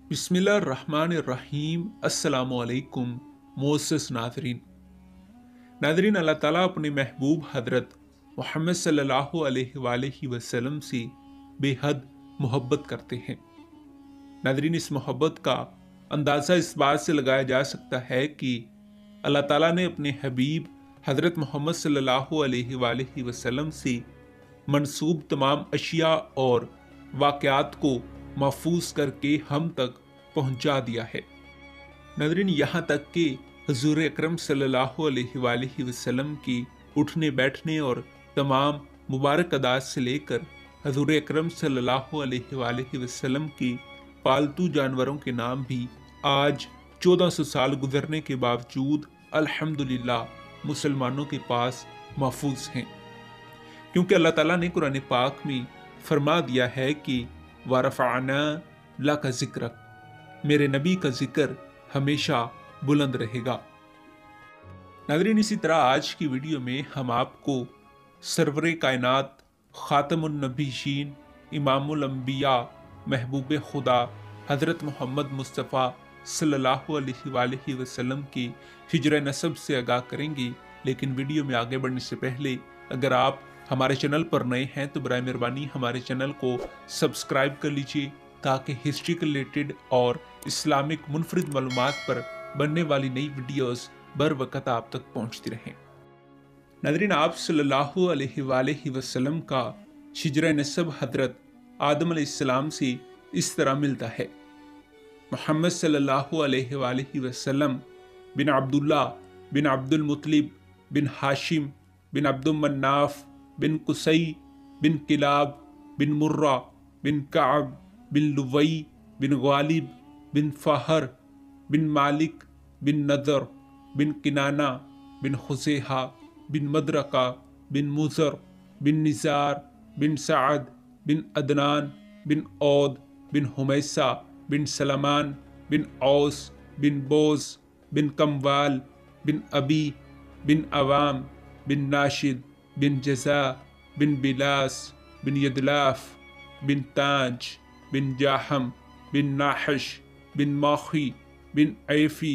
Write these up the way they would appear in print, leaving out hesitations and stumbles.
बिस्मिल्लाहिर्रहमानिर्रहीम। अस्सलामुअलैकुम मोअज़्ज़ज़ नाज़रीन, अल्लाह ताला अपने महबूब हज़रत मोहम्मद सल्लल्लाहु अलैहि वसल्लम से बेहद मोहब्बत करते हैं। नाज़रीन, इस मोहब्बत का अंदाज़ा इस बात से लगाया जा सकता है कि अल्लाह ताला ने अपने हबीब हज़रत मोहम्मद सल्लल्लाहु अलैहि वसल्लम से मंसूब तमाम अशिया और वाक़यात को महफूज करके हम तक पहुंचा दिया है। नाज़रीन, यहाँ तक कि हुज़ूर अकरम सल्लल्लाहु अलैहि वसल्लम की उठने बैठने और तमाम मुबारक अदात से लेकर हुज़ूर अकरम सल्लल्लाहु अलैहि वसल्लम की पालतू जानवरों के नाम भी आज 1400 साल गुजरने के बावजूद अल्हम्दुलिल्लाह मुसलमानों के पास महफूज हैं, क्योंकि अल्लाह ताला ने कुरान पाक में फरमा दिया है कि वरफ़अना लका ज़िक्रक, मेरे नबी का जिक्र हमेशा बुलंद रहेगा। नाज़रीन, इसी तरह आज की वीडियो में हम आपको सरवरे कायनात, ख़ातमुन नबीयीन, इमामुल अंबिया, महबूब खुदा हज़रत मोहम्मद मुस्तफ़ा सल्लल्लाहु अलैहि वसल्लम की हिजर नसब से आगाह करेंगे। लेकिन वीडियो में आगे बढ़ने से पहले अगर आप हमारे चैनल पर नए हैं तो बराए मेहरबानी हमारे चैनल को सब्सक्राइब कर लीजिए, ताकि हिस्ट्री के रिलेटेड और इस्लामिक मुनफरिद मालूमात पर बनने वाली नई वीडियोस बर वक़्त आप तक पहुंचती रहें। नाज़रीन, आप सल्लल्लाहु अलैहि वसल्लम का हिजर नसब हज़रत आदम अलैहिस्सलाम से इस तरह मिलता है। मोहम्मद सल्लल्लाहु अलैहि वसल्लम बिन अब्दुल्ला बिन अब्दुल मुत्तलिब बिन हाशिम बिन अब्दुल मन्नाफ बिन कुसई बिन किलाब बिन मुर्रा बिन काब बिन लुवई बिन गालिब बिन फ़हर बिन मालिक बिन नदर बिन किनाना बिन खुज़ैहा बिन मदरका बिन मुज़र बिन निज़ार बिन सअद बिन अदनान बिन औद बिन हुमैसा बिन सलमान बिन औस बिन बोज़ बिन कमवाल बिन अबी बिन अवाम बिन नाशिद बिन जज़ा बिन बिलास बिन यदलाफ बिन ताज बिन जाहम बिन नाहश बिन माखी बिन ऐफी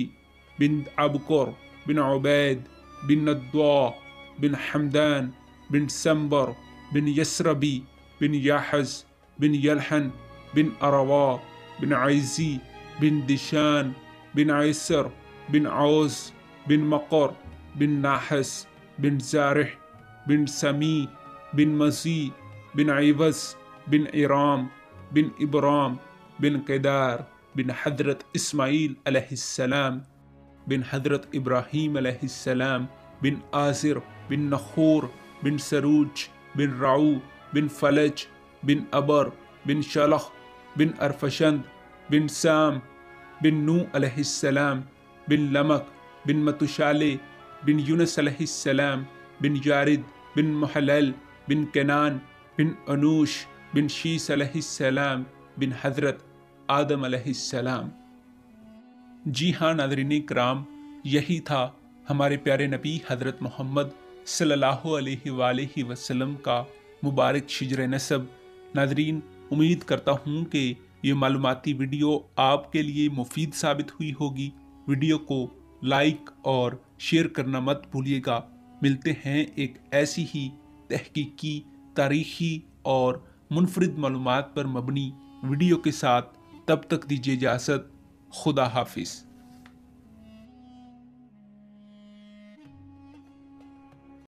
बिन अबकर बिन उबैद बिन नद्वा बिन हमदान बिन संबर बिन यसरबी बिन याहज बिन यलहन बिन अरवा बिन आइजी बिन दिशान बिन आयसर बिन औस बिन मकर बिन नाहस बिन ज़ारिह बिन समी बिन मज़ी बिन इवज़ बिन इराम बिन इब्राम बिन क़दार बिन हज़रत इस्माईल अलैहिस्सलाम बिन हज़रत इब्राहीम अलैहिस्सलाम बिन आज़िर बिन नखूर बिन सरूज बिन राऊ बिन फलज बिन अबर बिन शलख बिन अरफशंद बिन साम बिन नू अलैहिस्सलाम बिन लमक बिन मतुशाले बिन यूनस अलैहिस्सलाम बिन यारिद बिन महलल बिन केनान बिन अनूश बिन शीस अलैहिस्सलाम बिन हज़रत आदम अलैहिस्सलाम। जी हाँ नाज़रीन इकराम, यही था हमारे प्यारे नबी हज़रत मोहम्मद सल्लल्लाहु अलैहि वसल्लम का मुबारक हिजर नसब। नाज़रीन, उम्मीद करता हूँ कि ये मालूमाती वीडियो आपके लिए मुफीद साबित हुई होगी। वीडियो को लाइक और शेयर करना मत भूलिएगा। मिलते हैं एक ऐसी ही तहकीकी, तारीखी और मुनफरिद मालूमात पर मबनी वीडियो के साथ। तब तक दीजिए इजाज़त। खुदा हाफिज़।